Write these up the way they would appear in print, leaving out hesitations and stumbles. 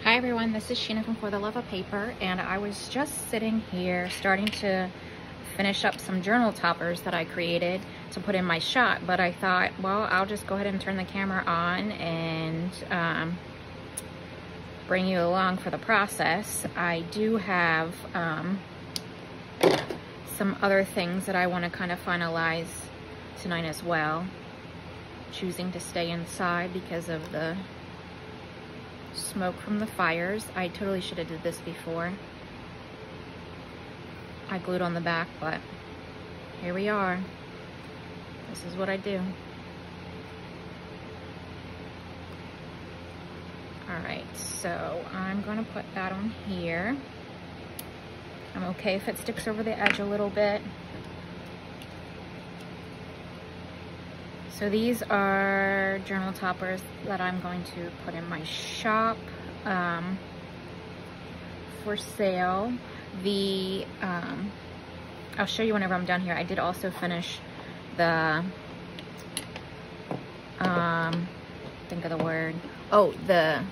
Hi everyone, this is Sheena from For the Love of Paper, and I was just sitting here starting to finish up some journal toppers that I created to put in my shop, but I thought, well, I'll just go ahead and turn the camera on and bring you along for the process. I do have some other things that I want to kind of finalize tonight as well. Choosing to stay inside because of the smoke from the fires. I totally should have did this before. I glued on the back, but here we are. This is what I do. Alright, so I'm gonna put that on here. I'm okay if it sticks over the edge a little bit. So these are journal toppers that I'm going to put in my shop for sale. I'll show you whenever I'm done here. I did also finish the, think of the word. Oh, the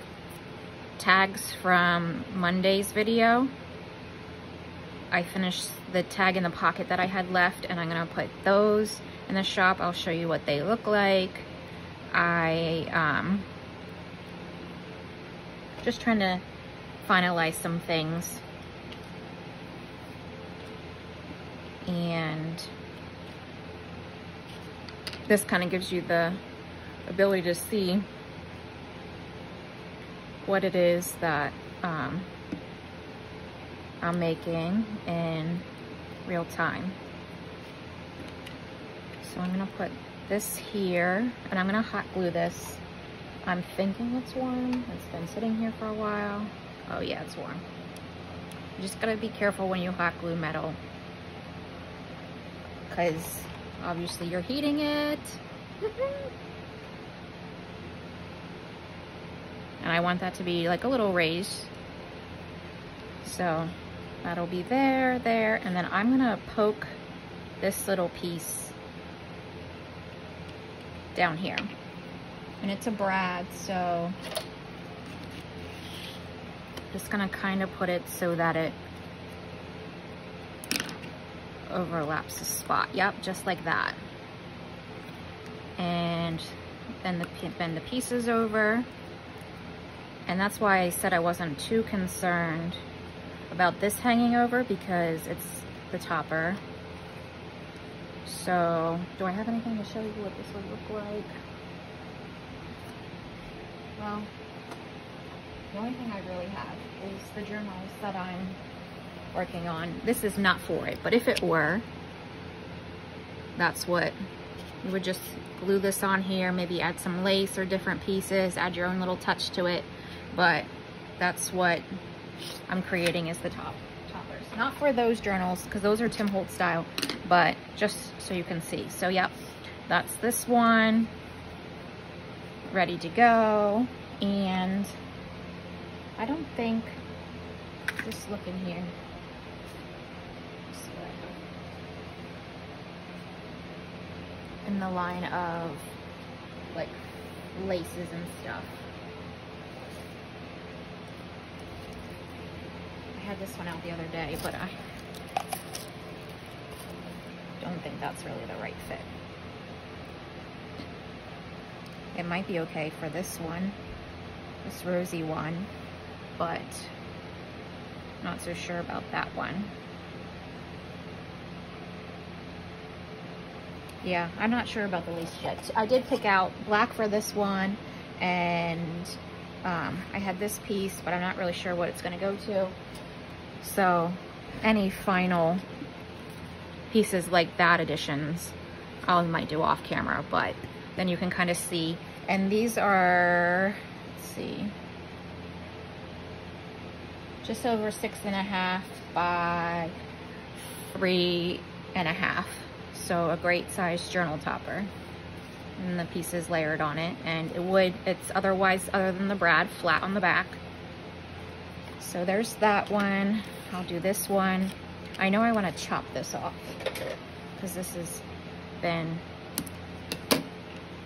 tags from Monday's video. I finished the tag in the pocket that I had left, and I'm gonna put those in the shop. I'll show you what they look like. I just trying to finalize some things, and this kind of gives you the ability to see what it is that I'm making in real time. So I'm gonna put this here, and I'm gonna hot glue this. I'm thinking it's warm. It's been sitting here for a while. Oh yeah, it's warm. You just gotta be careful when you hot glue metal, because obviously you're heating it. And I want that to be like a little raised. So that'll be there, and then I'm gonna poke this little piece down here, and it's a brad, so just gonna kind of put it so that it overlaps the spot. Yep, just like that. And then bend the pieces over, and that's why I said I wasn't too concerned about this hanging over, because it's the topper. So, do I have anything to show you what this would look like? Well, the only thing I really have is the journals that I'm working on. This is not for it, but if it were, that's what you would just glue this on here, maybe add some lace or different pieces, add your own little touch to it. But that's what I'm creating, is the toppers. Not for those journals, because those are Tim Holtz style, but just so you can see. So yep, that's this one, ready to go. And I don't think, just look in here, in the line of like laces and stuff. I had this one out the other day, but I don't think that's really the right fit. It might be okay for this one, this rosy one, but not so sure about that one. Yeah, I'm not sure about the lace yet. I did pick out black for this one, and I had this piece, but I'm not really sure what it's gonna go to. So any final pieces like that, additions, I might do off camera, but then you can kind of see. And these are, let's see, just over 6.5 by 3.5. So a great size journal topper. And the pieces layered on it. And it's otherwise, other than the brad, flat on the back. So there's that one. I'll do this one. I know I want to chop this off, because this has been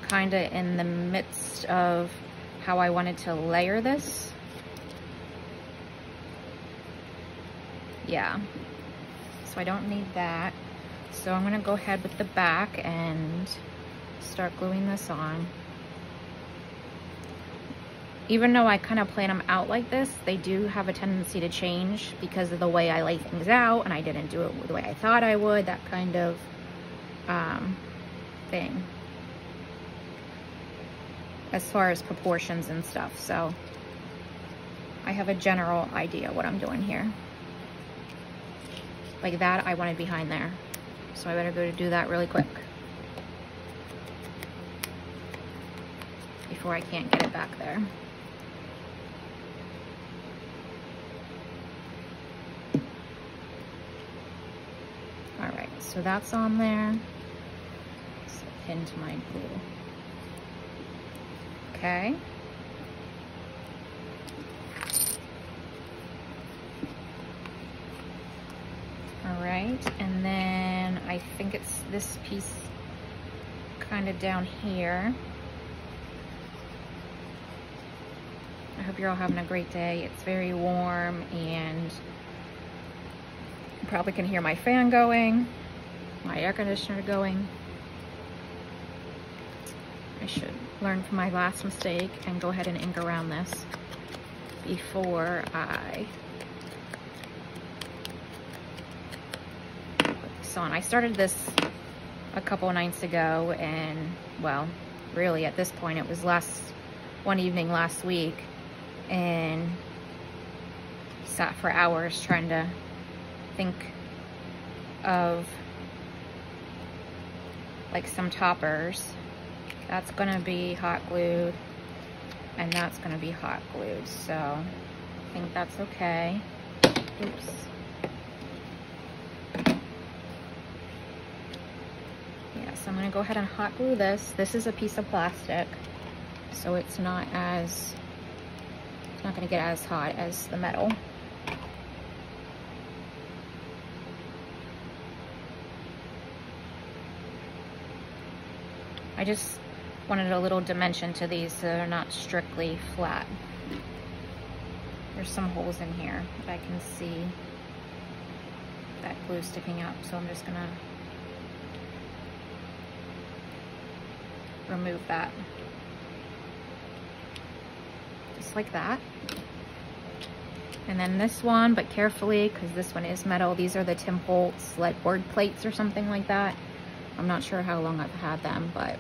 kind of in the midst of how I wanted to layer this. yeah. So I don't need that. So I'm gonna go ahead with the back and start gluing this on. Even though I kind of plan them out like this, they do have a tendency to change because of the way I lay things out, and I didn't do it the way I thought I would, that kind of thing. As far as proportions and stuff, so I have a general idea what I'm doing here. Like that, I wanted behind there. So I better go to do that really quick before I can't get it back there. All right, so that's on there. So pin to my glue. Okay. All right, and then I think it's this piece kind of down here. I hope you're all having a great day. It's very warm, and you probably can hear my fan going, my air conditioner going. I should learn from my last mistake and go ahead and ink around this before I put this on. I started this a couple of nights ago, and well, really at this point it was one evening last week, and sat for hours trying to think of like some toppers. That's gonna be hot glued, and that's gonna be hot glued, so I think that's okay. Oops. Yeah, so I'm gonna go ahead and hot glue this. This is a piece of plastic, so it's not gonna get as hot as the metal. I just wanted a little dimension to these so they're not strictly flat. There's some holes in here that I can see that glue sticking up, so I'm just gonna remove that. Just like that. And then this one, but carefully, because this one is metal. These are the Tim Holtz like word plates or something like that. I'm not sure how long I've had them, but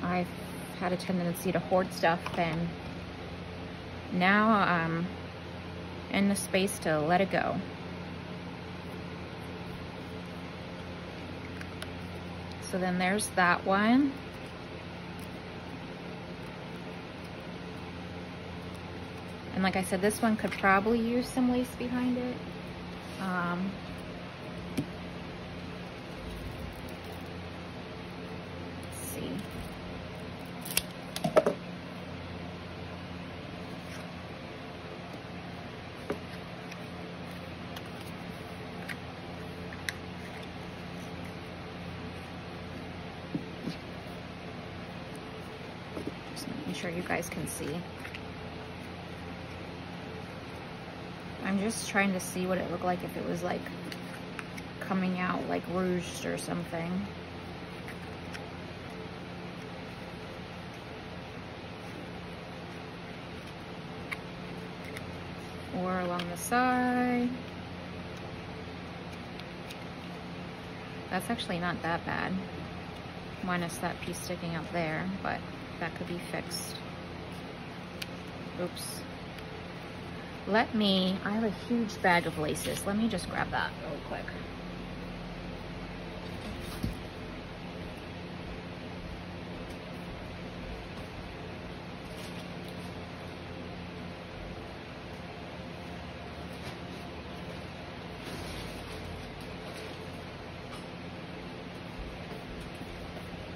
I've had a tendency to hoard stuff, and now I'm in the space to let it go. So then there's that one. And like I said, this one could probably use some lace behind it. Let's see. Just making sure you guys can see. I'm just trying to see what it looked like if it was like coming out like ruched or something. Or along the side. That's actually not that bad, minus that piece sticking up there, but that could be fixed. Oops. I have a huge bag of laces. Let me just grab that real quick.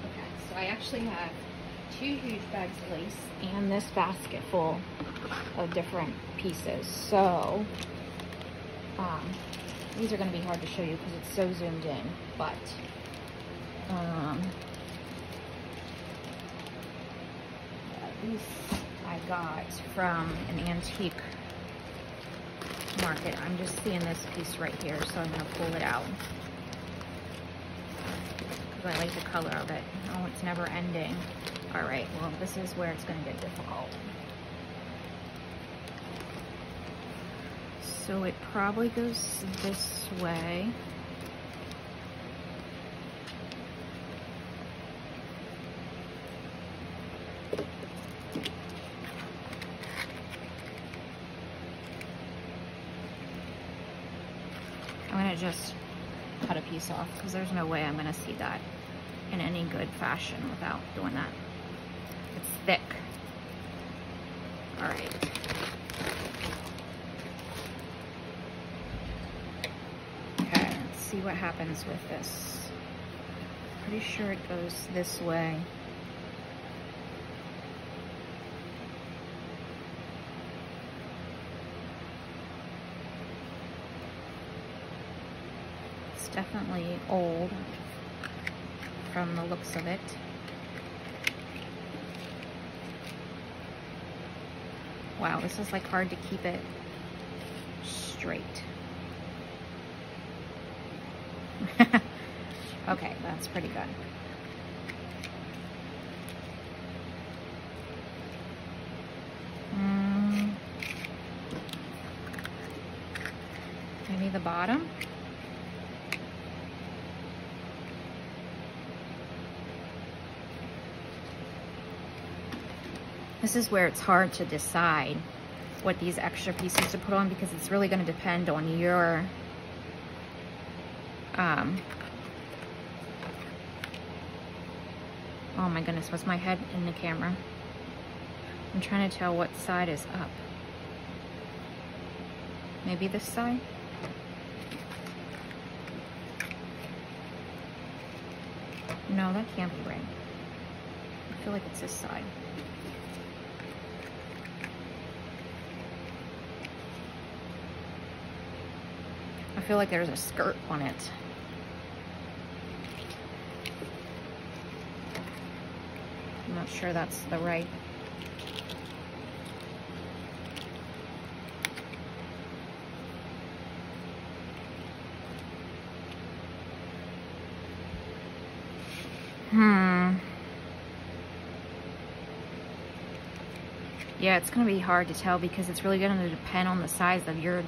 Okay, so I actually have 2 huge bags of lace and this basket full of different pieces. So these are going to be hard to show you because it's so zoomed in, but these I got from an antique mark it. I'm just seeing this piece right here, so I'm gonna pull it out. Because I like the color of it. Oh, it's never ending. All right, well, this is where it's gonna get difficult. So it probably goes this way. I'm gonna just cut a piece off because there's no way I'm gonna see that in any good fashion without doing that. It's thick. All right. Okay, let's see what happens with this. Pretty sure it goes this way. It's definitely old from the looks of it. Wow, this is like hard to keep it straight. Okay, that's pretty good. Maybe the bottom. This is where it's hard to decide what these extra pieces to put on because it's really going to depend on your oh my goodness, was my head in the camera? I'm trying to tell what side is up. Maybe this side? No, that can't be right. I feel like it's this side. I feel like there's a skirt on it. I'm not sure that's the right. Yeah, it's going to be hard to tell because it's really going to depend on the size of the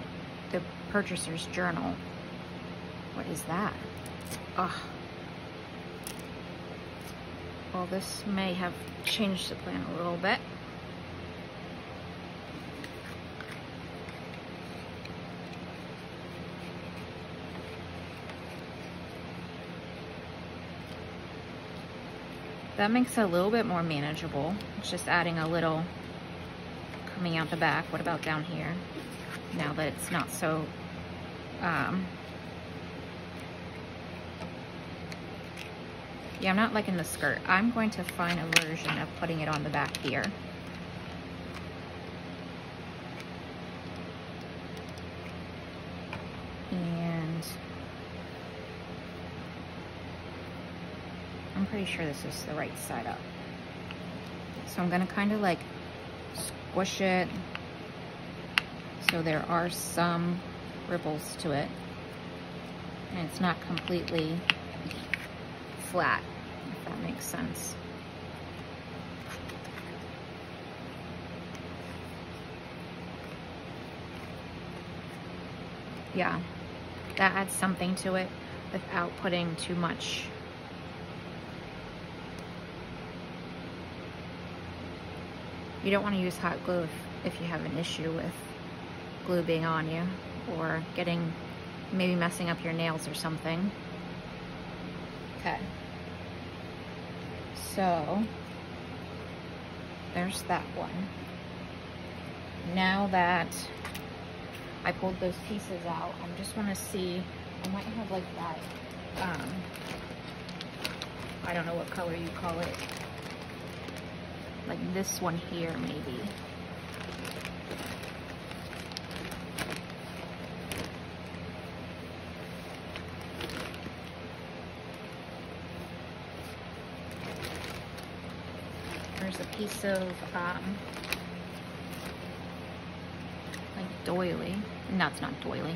purchaser's journal. What is that? Ugh. Well, this may have changed the plan a little bit. That makes it a little bit more manageable. It's just adding a little coming out the back. What about down here? Now that it's not so yeah, I'm not liking the skirt. I'm going to find a version of putting it on the back here. And I'm pretty sure this is the right side up. So I'm gonna kind of like squish it so there are some ripples to it and it's not completely flat, if that makes sense. Yeah, that adds something to it without putting too much. You don't want to use hot glue if you have an issue with glue being on you or getting, maybe messing up your nails or something. Okay. So there's that one. Now that I pulled those pieces out, I just want to see, I might have like that, I don't know what color you call it. Like this one here, maybe. There's a piece of like doily. No, it's not doily.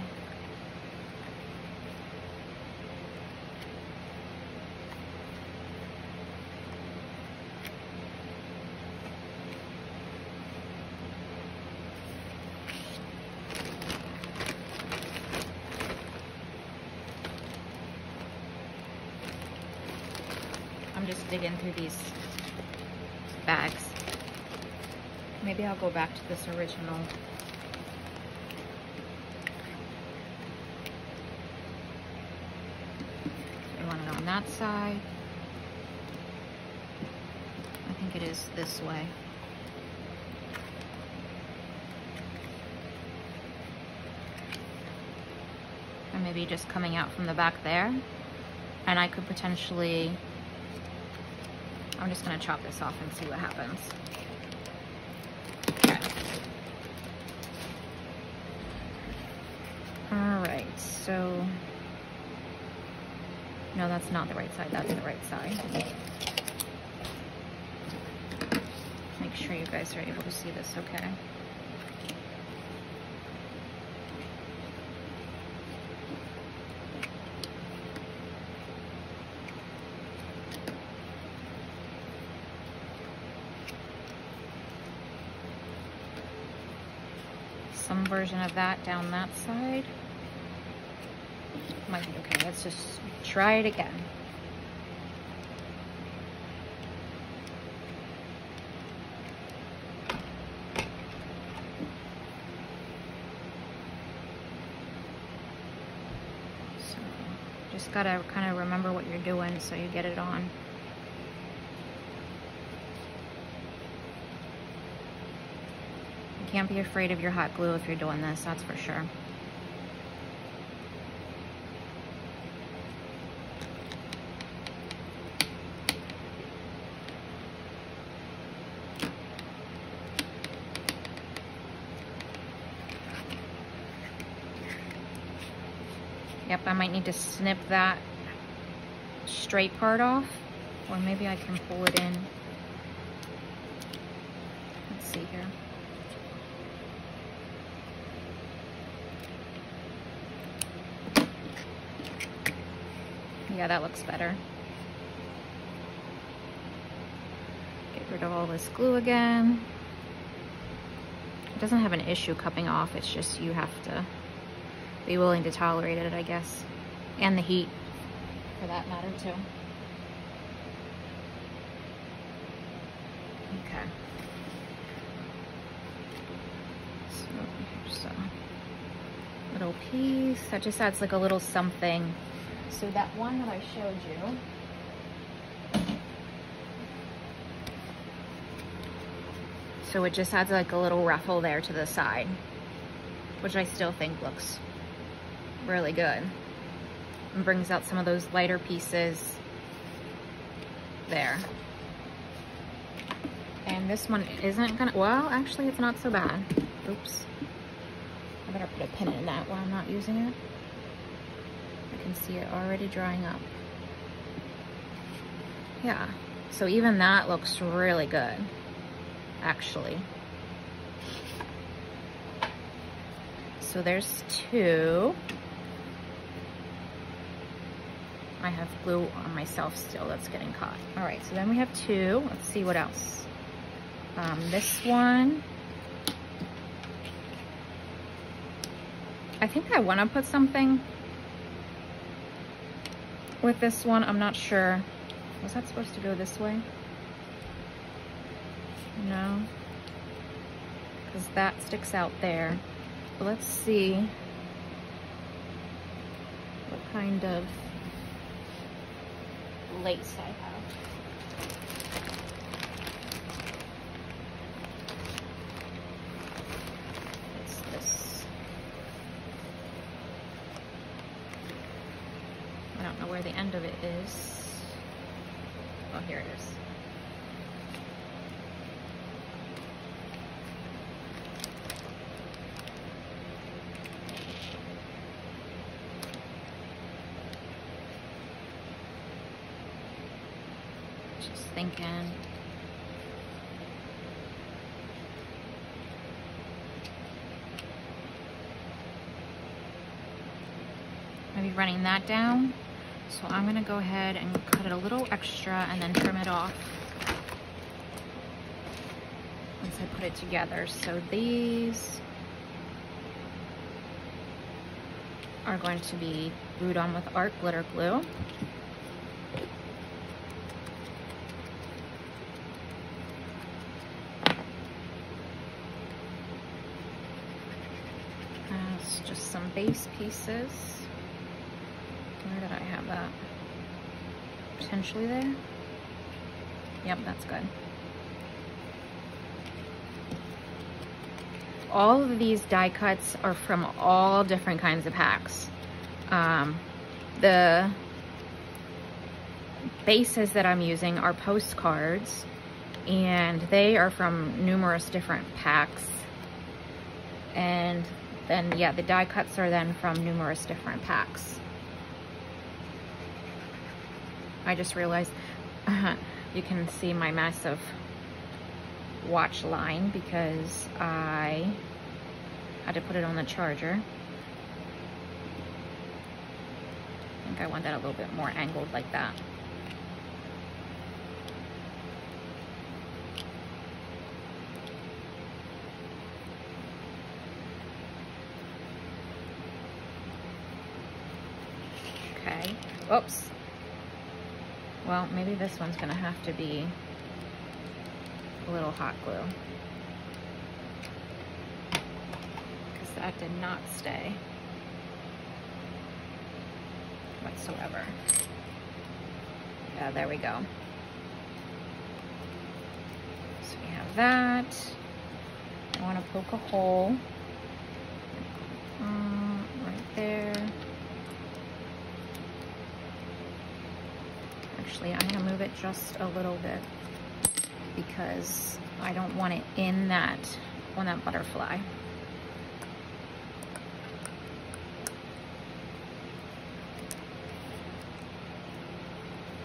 I'm just digging through these bags. Maybe I'll go back to this original. I want it on that side. I think it is this way. And maybe just coming out from the back there. And I could potentially, I'm just gonna chop this off and see what happens. Okay. All right, so, no, that's not the right side, that's the right side. Make sure you guys are able to see this okay. Some version of that down that side. Might be okay. Let's just try it again. So just gotta kind of remember what you're doing so you get it on. Can't be afraid of your hot glue if you're doing this, that's for sure. Yep, I might need to snip that straight part off, or maybe I can pull it in. Let's see here. Yeah, that looks better. Get rid of all this glue again. It doesn't have an issue cupping off, it's just you have to be willing to tolerate it, I guess. And the heat, for that matter, too. Okay. So here's a little piece. That just adds like a little something. So that one that I showed you, so it just adds like a little ruffle there to the side, which I still think looks really good. And brings out some of those lighter pieces there. And this one isn't gonna, well, actually it's not so bad. Oops. I better put a pin in that while I'm not using it. I can see it already drying up. Yeah, so even that looks really good, actually. So there's two. I have glue on myself still that's getting caught. All right, so then we have two. Let's see what else. This one. I think I want to put something with this one. I'm not sure. Was that supposed to go this way? No. Because that sticks out there. But let's see what kind of lace I have. It's this. I don't know where the end of it is. Oh, here it is. Just thinking. running that down. So I'm gonna go ahead and cut it a little extra and then trim it off once I put it together. So these are going to be glued on with art glitter glue. That's just some base pieces. Where did I have that? Potentially there? Yep, that's good. All of these die cuts are from all different kinds of packs. The bases that I'm using are postcards, and they are from numerous different packs. And then, yeah, the die cuts are then from numerous different packs. I just realized you can see my massive watch line because I had to put it on the charger. I think I want that a little bit more angled like that. Okay, oops. Well, maybe this one's gonna have to be a little hot glue, because that did not stay whatsoever. Yeah, there we go. So we have that. I want to poke a hole right there. Actually, I'm going to move it just a little bit because I don't want it in that, on that butterfly.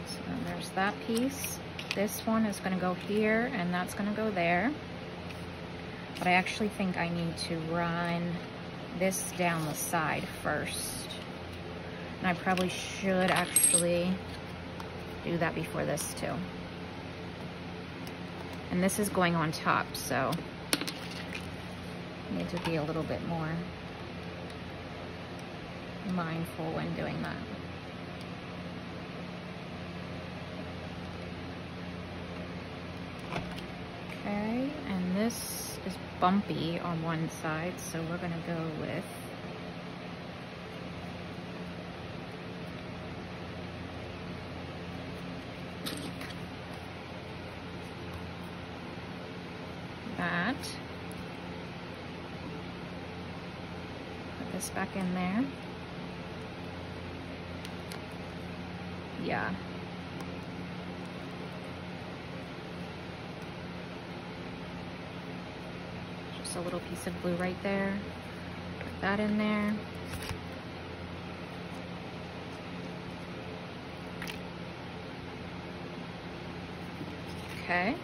So there's that piece. This one is going to go here and that's going to go there. But I actually think I need to run this down the side first. And I probably should actually do that before this too. And this is going on top, so I need to be a little bit more mindful when doing that. Okay, and this is bumpy on one side, so we're gonna go with that. Put this back in there. Yeah. Just a little piece of glue right there. Put that in there. Okay.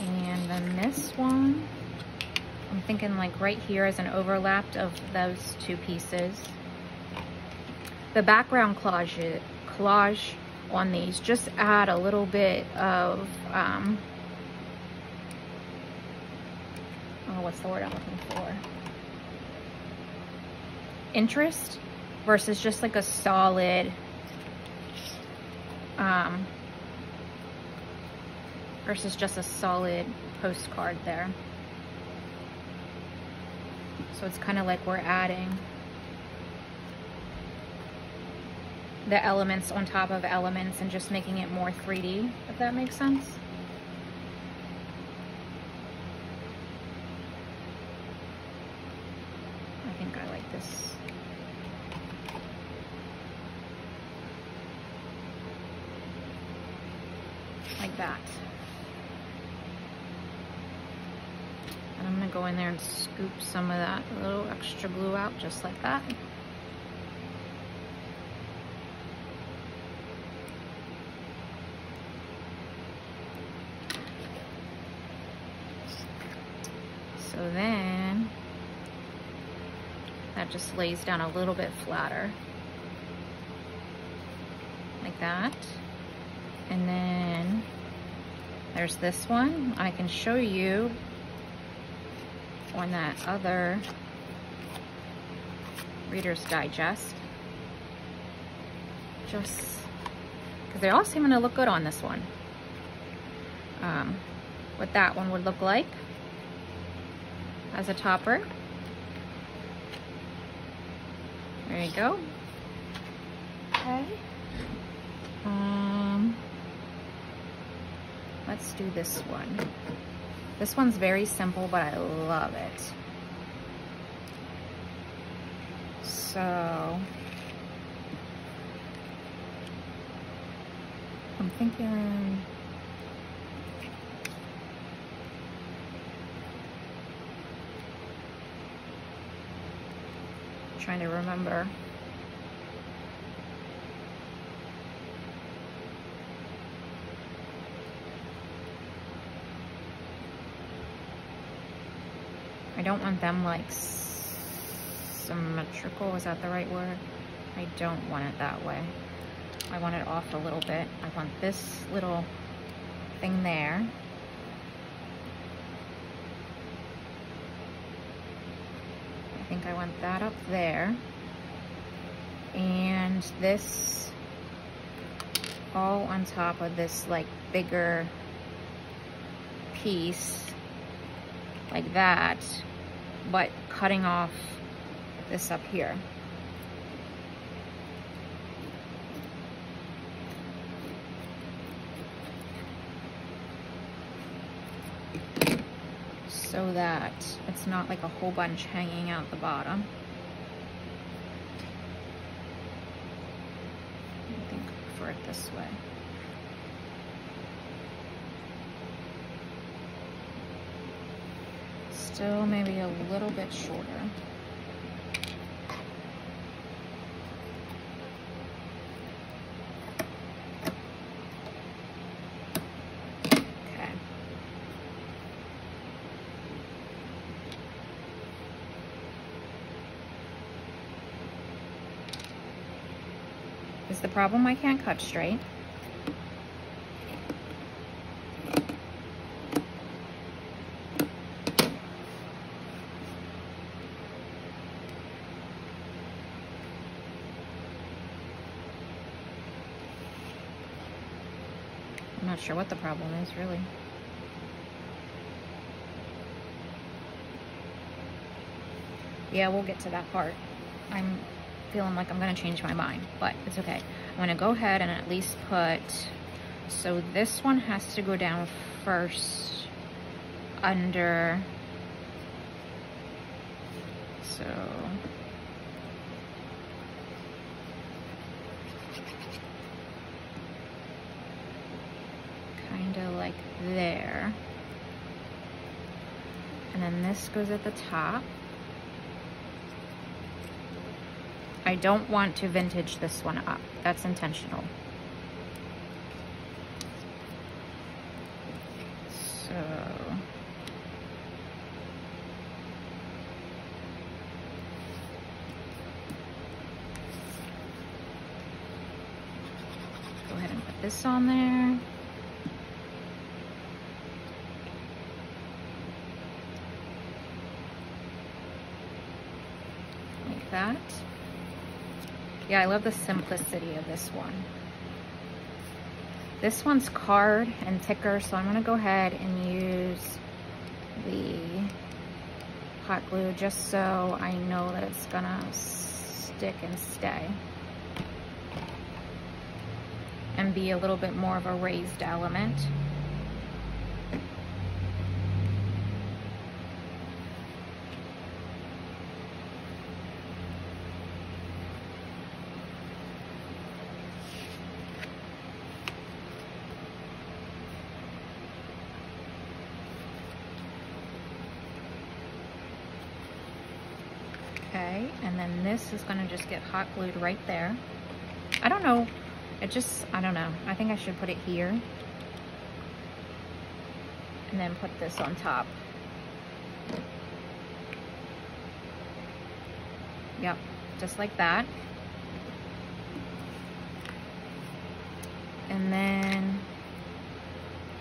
And then this one, I'm thinking like right here is an overlap of those two pieces. The background collage on these just add a little bit of, oh, what's the word I'm looking for? Interest versus just like a solid, versus just a solid postcard there. So it's kind of like we're adding the elements on top of elements and just making it more 3D, if that makes sense. I think I like this. Like that. And I'm gonna go in there and scoop some of that little extra glue out just like that. So then that just lays down a little bit flatter. Like that. And then there's this one. I can show you on that other Reader's Digest. Just because they all seem to look good on this one. What that one would look like as a topper. There you go. Okay. Let's do this one. This one's very simple, but I love it. So I'm thinking trying to remember. I don't want them like symmetrical, is that the right word? I don't want it that way. I want it off a little bit. I want this little thing there. I think I want that up there. And this all on top of this like bigger piece like that, but cutting off this up here. So that it's not like a whole bunch hanging out the bottom. I think I prefer it this way. Still maybe a little bit shorter. Okay. Is the problem I can't cut straight? I'm not sure what the problem is, really. Yeah, we'll get to that part. I'm feeling like I'm gonna change my mind, but it's okay. I'm gonna go ahead and at least put, so this one has to go down first under, so like there, and then this goes at the top. I don't want to vintage this one up. That's intentional. So go ahead and put this on there. That. Yeah, I love the simplicity of this one. This one's card and thicker, so I'm gonna go ahead and use the hot glue just so I know that it's gonna stick and stay and be a little bit more of a raised element. Okay, and then this is gonna just get hot glued right there. I don't know, I don't know. I think I should put it here and then put this on top. Yep, just like that. And then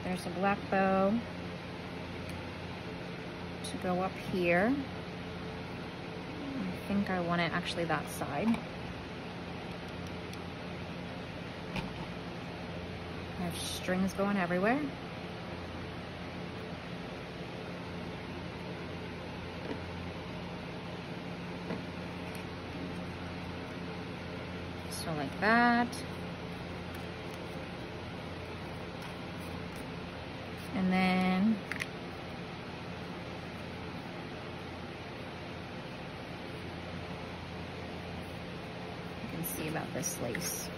there's a black bow to go up here. I think I want it actually that side. I have strings going everywhere. So like that. And then you can see about this lace.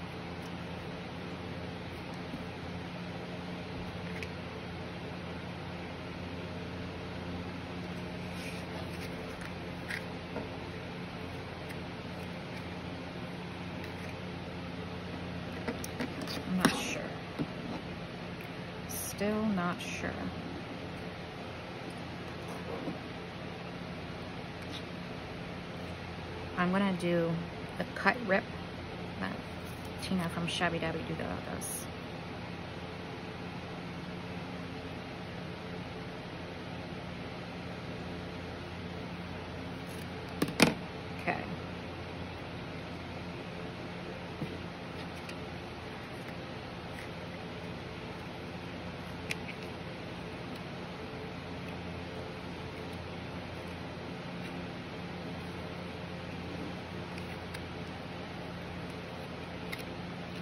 I'm not sure. Still not sure. I'm gonna do the cut rip that Tina from Shabby Dabby Doodah does. Okay.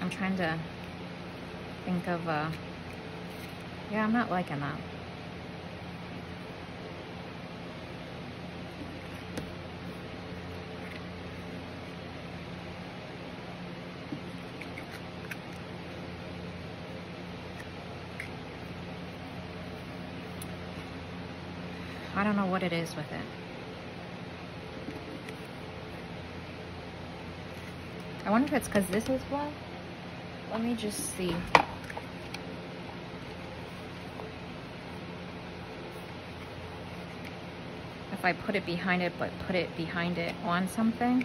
I'm trying to think of yeah, I'm not liking that. I don't know what it is with it. I wonder if it's because this is black. Let me just see. If I put it behind it, but put it behind it on something.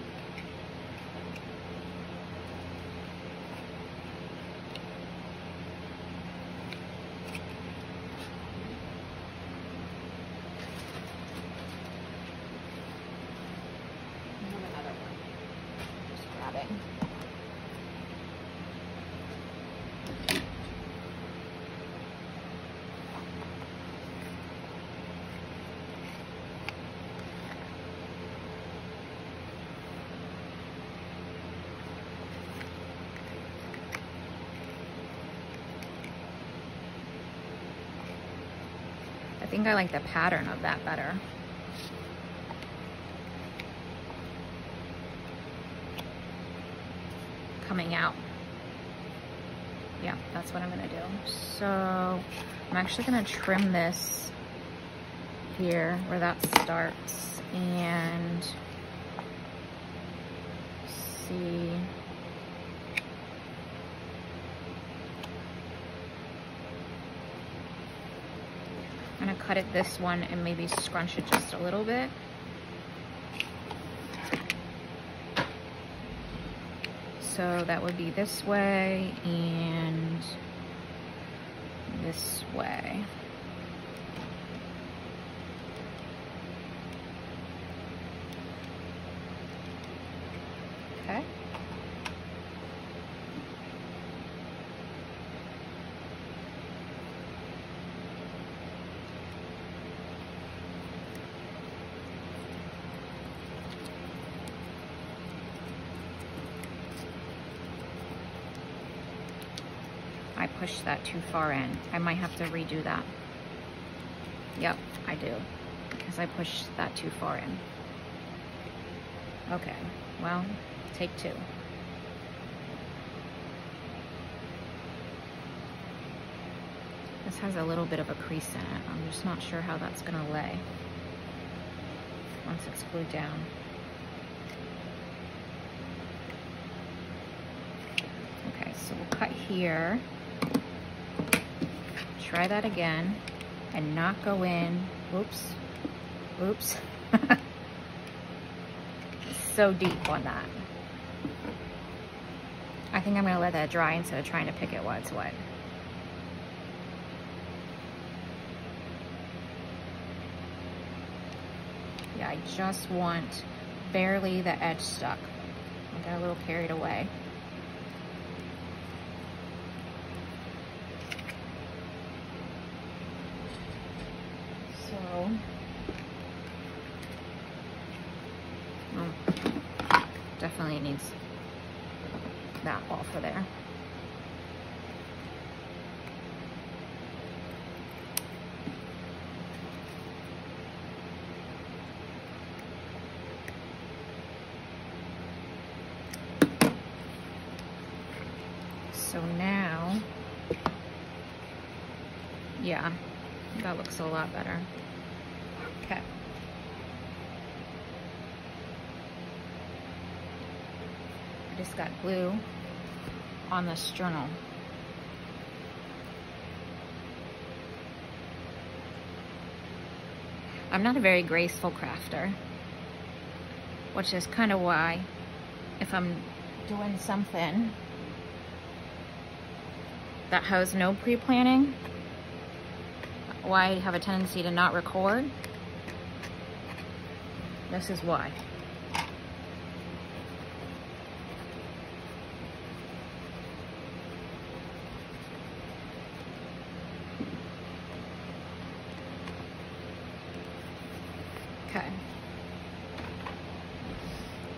I have another one. Just grab it. I think I like the pattern of that better. Coming out. Yeah, that's what I'm gonna do. So I'm actually gonna trim this here where that starts and see. I'm gonna cut it this one and maybe scrunch it just a little bit. So that would be this way and this way. Okay. I pushed that too far in. I might have to redo that. Yep, I do, because I pushed that too far in. Okay, well, take two. This has a little bit of a crease in it. I'm just not sure how that's gonna lay once it's glued down. Okay, so we'll cut here. Try that again and not go in. Oops. Oops. so deep on that. I think I'm gonna let that dry instead of trying to pick it while it's wet. Yeah, I just want barely the edge stuck. I got a little carried away. So, definitely needs that off of there. So now, yeah, that looks a lot better. Okay. I just got glue on this journal. I'm not a very graceful crafter, which is kind of why if I'm doing something that has no pre-planning, why I have a tendency to not record. This is why. Okay.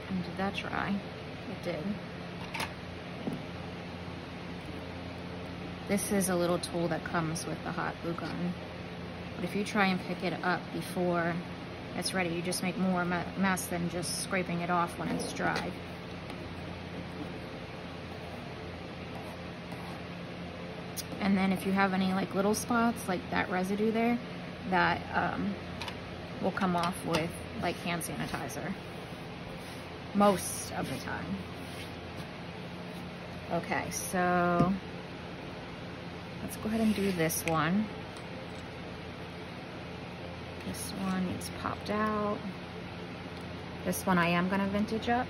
And did that dry? It did. This is a little tool that comes with the hot glue gun. But if you try and pick it up before it's ready, you just make more mess than just scraping it off when it's dry. And then if you have any like little spots, like that residue there, that will come off with like hand sanitizer. Most of the time. Okay, so let's go ahead and do this one. This one needs popped out. This one I am gonna vintage up.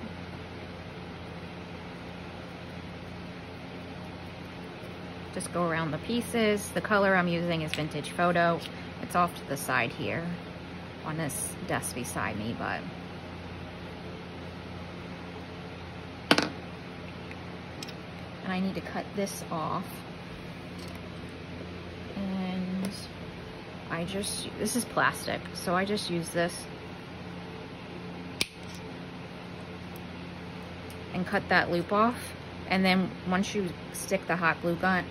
Just go around the pieces. The color I'm using is Vintage Photo. It's off to the side here on this desk beside me, but and I need to cut this off. And this is plastic, so I just use this and cut that loop off. And then once you stick the hot glue on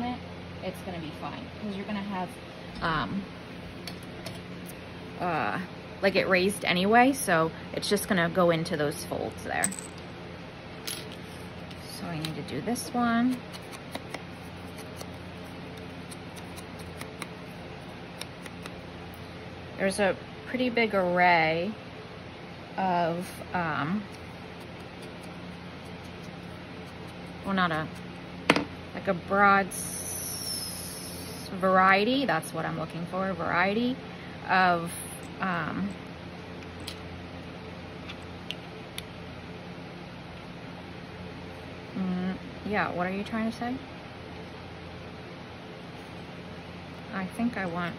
it, it's gonna be fine, because you're gonna have like it raised anyway, so it's just gonna go into those folds there. So I need to do this one. There's a pretty big array of, well, not a, like a broad variety, that's what I'm looking for, a variety of yeah, what are you trying to say? I think I want,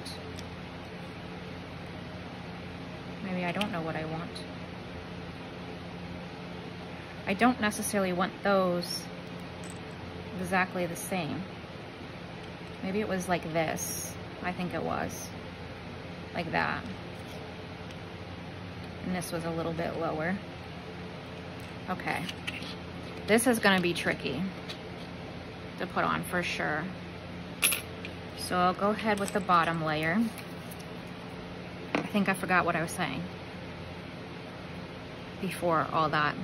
maybe I don't know what I want. I don't necessarily want those exactly the same. Maybe it was like this. I think it was like that. And this was a little bit lower. Okay. This is gonna be tricky to put on for sure. So I'll go ahead with the bottom layer. I think I forgot what I was saying before all that.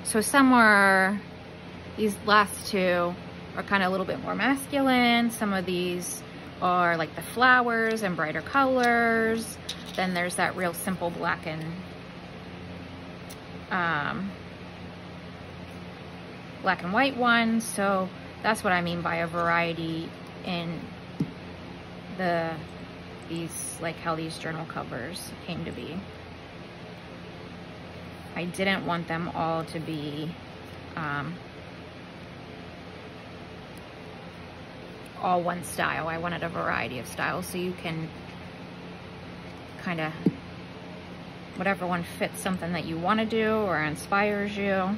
So somewhere, these last two are kind of a little bit more masculine. Some of these are like the flowers and brighter colors. Then there's that real simple black and white one. So that's what I mean by a variety in the these, like how these journal covers came to be. I didn't want them all to be all one style. I wanted a variety of styles, so you can kind of, whatever one fits something that you want to do or inspires you.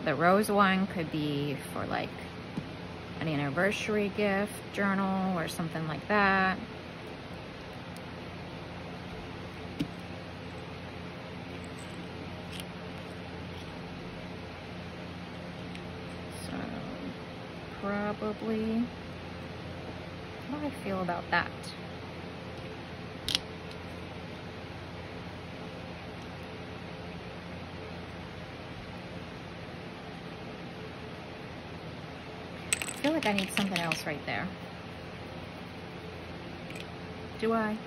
The rose one could be for like an anniversary gift journal or something like that. So probably, how do I feel about that? I feel like I need something else right there. Do I?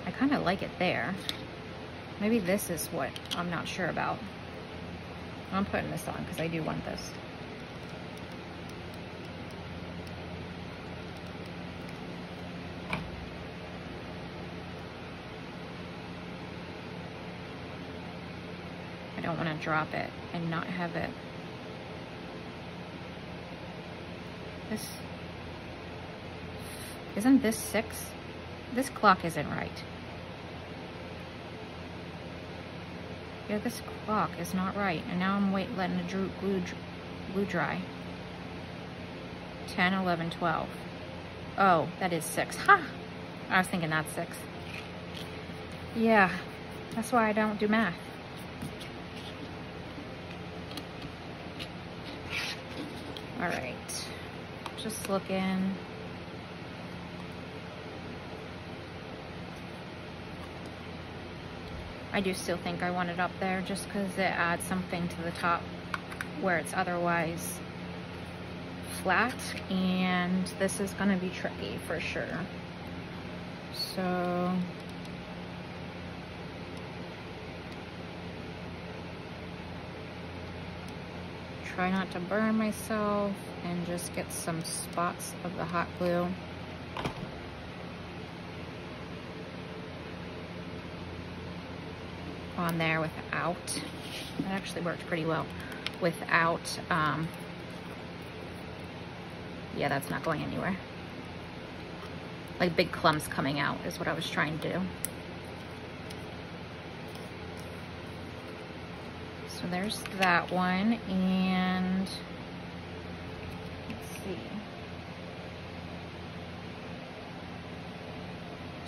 I kind of like it there. Maybe this is what I'm not sure about. I'm putting this on because I do want this. I don't want to drop it and not have it. This, isn't this 6? This clock isn't right. Yeah, this clock is not right. And now I'm letting the glue dry. 10, 11, 12. Oh, that is 6. Ha! I was thinking that's 6. Yeah, that's why I don't do math. All right. Just looking. I do still think I want it up there just because it adds something to the top where it's otherwise flat, and this is going to be tricky for sure. So try not to burn myself and just get some spots of the hot glue. On there without, that actually worked pretty well without, yeah, that's not going anywhere. Like big clumps coming out is what I was trying to do. So there's that one, and let's see.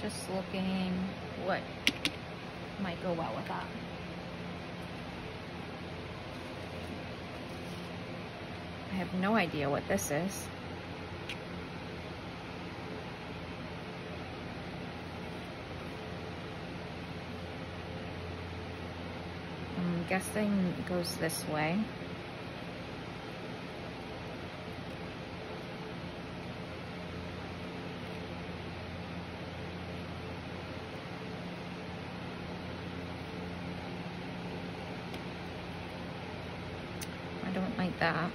Just looking what might go well with that. I have no idea what this is. I'm guessing it goes this way. I don't like that.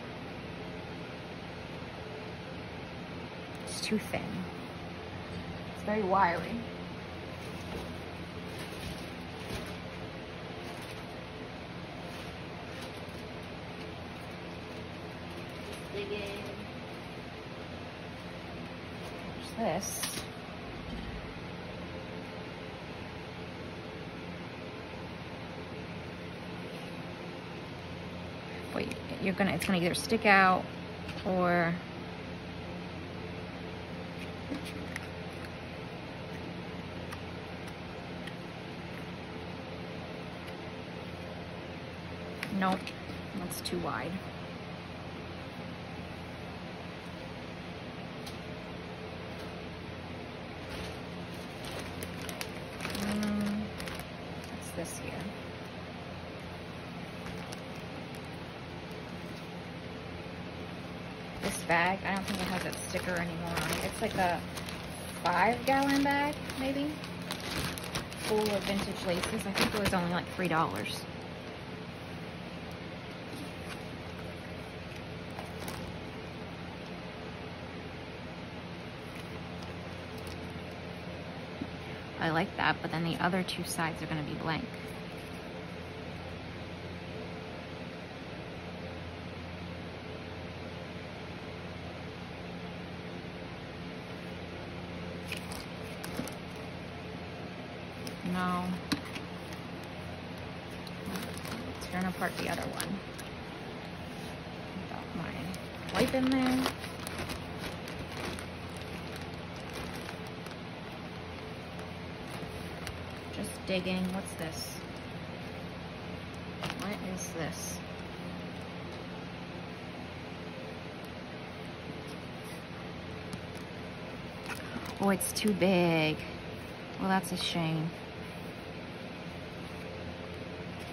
It's too thin. It's very wiry. Dig in. There's this. Wait, it's gonna either stick out or nope, that's too wide. What's this here? This bag, I don't think it has its sticker anymore on it. It's like a 5-gallon bag, maybe? full of vintage laces. I think it was only like $3. I like that, but then the other two sides are going to be blank. No. Tearing apart the other one. Got my wipe in there. Just digging. What's this? What is this? Oh, it's too big. Well, that's a shame.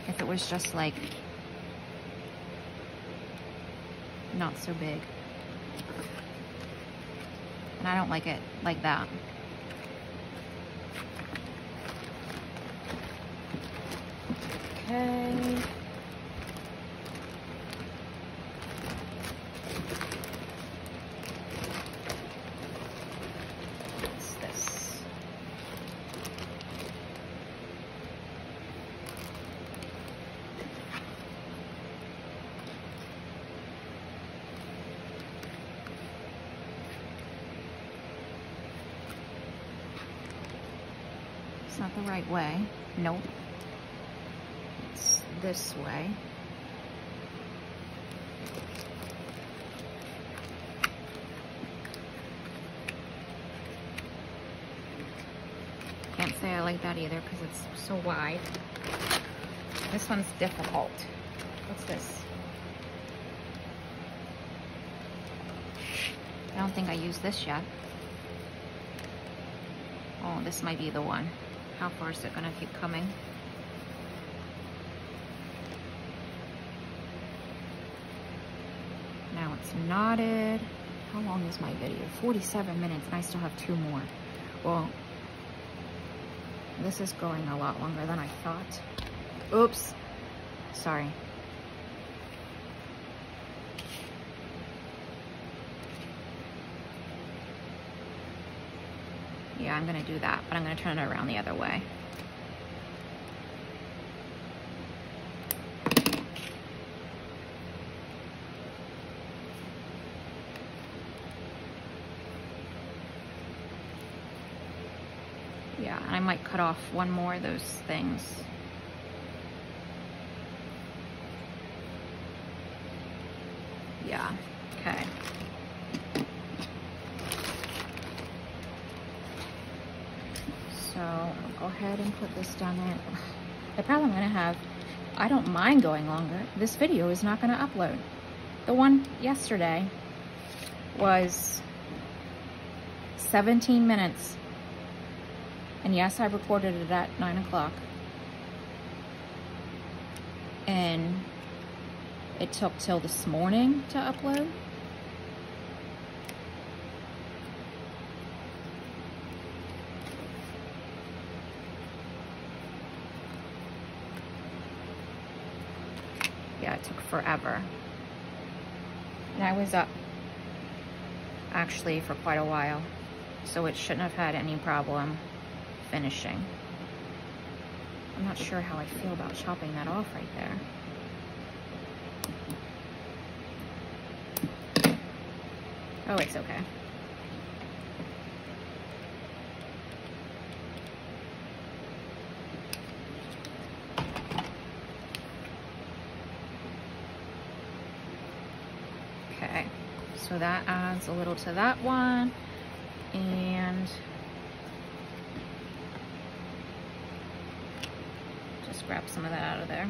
If it was just like not so big. And I don't like it like that. Okay. What's this? It's not the right way. Nope. It's this way. Can't say I like that either because it's so wide. This one's difficult. What's this? I don't think I used this yet. Oh, this might be the one. How far is it gonna keep coming? Now it's knotted. How long is my video? 47 minutes and I still have 2 more. Well, this is going a lot longer than I thought. Oops. Sorry. Yeah, I'm gonna do that, but I'm gonna turn it around the other way. Yeah, and I might cut off one more of those things. Yeah, okay. So I'll go ahead and put this down there. The problem I'm gonna have, I don't mind going longer. This video is not gonna upload. The one yesterday was 17 minutes. And yes, I recorded it at 9 o'clock. And it took till this morning to upload. Yeah, it took forever. And I was up actually for quite a while, so it shouldn't have had any problem finishing. I'm not sure how I feel about chopping that off right there. Oh, it's okay. Okay, so that adds a little to that one, and just grab some of that out of there.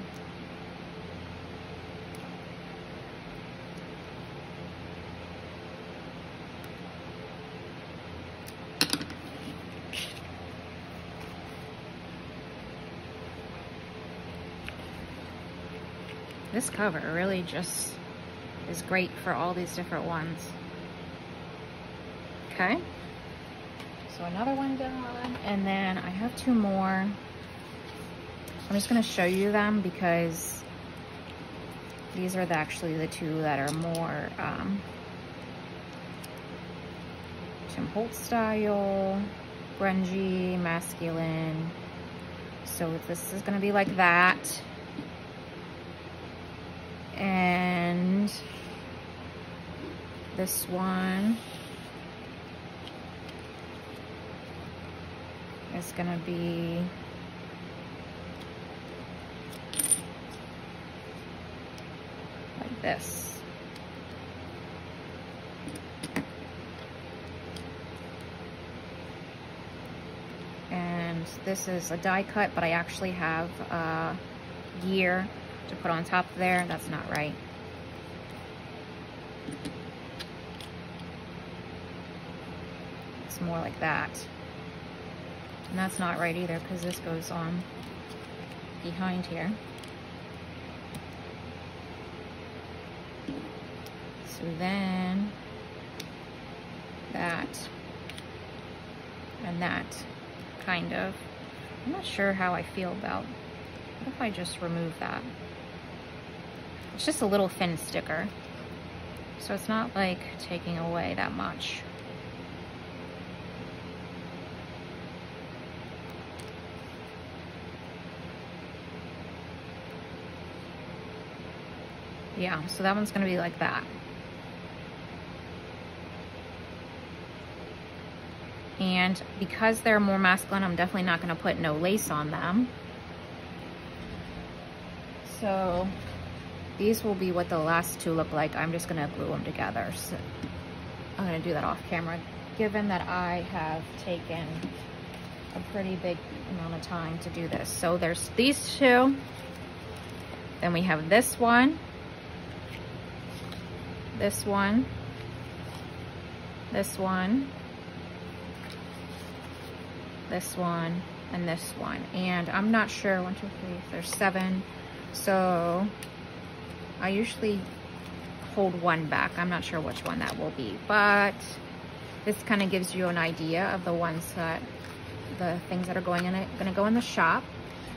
This cover really just is great for all these different ones. Okay, So another one done, and then I have 2 more. I'm just gonna show you them because these are actually the 2 that are more Tim Holtz style, grungy, masculine. So this is gonna be like that. And this one is gonna be like this. And this is a die cut, but I actually have a year to put on top there. That's not right. It's more like that. And that's not right either because this goes on behind here. So then that and that kind of. I'm not sure how I feel about. What if I just remove that? It's just a little thin sticker. So it's not like taking away that much. Yeah, so that one's gonna be like that. And because they're more masculine, I'm definitely not gonna put no lace on them. So these will be what the last 2 look like. I'm just gonna glue them together. So I'm gonna do that off camera, given that I have taken a pretty big amount of time to do this. So there's these 2, then we have this one, this one, this one, this one, and this one. And I'm not sure, 1, 2, 3, there's 7. So I usually hold one back. I'm not sure which one that will be, but this kind of gives you an idea of the ones that, the things that are going in it, gonna go in the shop.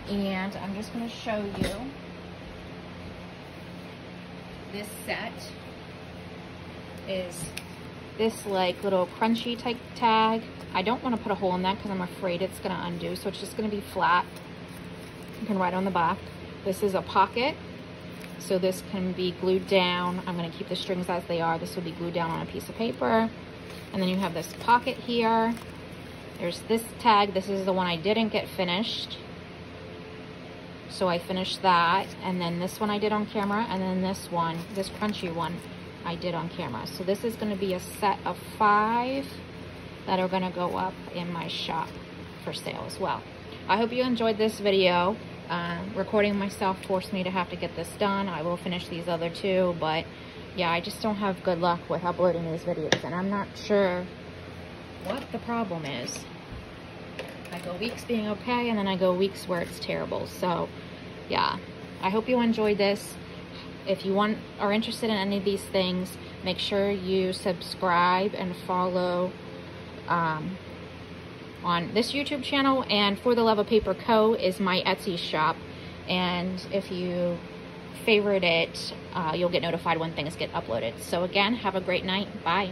And I'm just gonna show you this set is this like little crunchy type tag. I don't want to put a hole in that because I'm afraid it's going to undo, so it's just going to be flat. You can write on the back. This is a pocket, so this can be glued down. I'm going to keep the strings as they are. This will be glued down on a piece of paper. And then you have this pocket here. There's this tag. This is the one I didn't get finished, so I finished that. And then this one I did on camera, and then this one, this crunchy one, I did on camera. So this is going to be a set of 5 that are going to go up in my shop for sale as well. I hope you enjoyed this video. Recording myself forced me to have to get this done. I will finish these other 2, but yeah, I just don't have good luck with uploading these videos, and I'm not sure what the problem is. I go weeks being okay, and then I go weeks where it's terrible. So yeah, I hope you enjoyed this. If you are interested in any of these things, make sure you subscribe and follow on this YouTube channel. And For the Love of Paper Co. is my Etsy shop. And if you favorite it, you'll get notified when things get uploaded. So again, have a great night. Bye.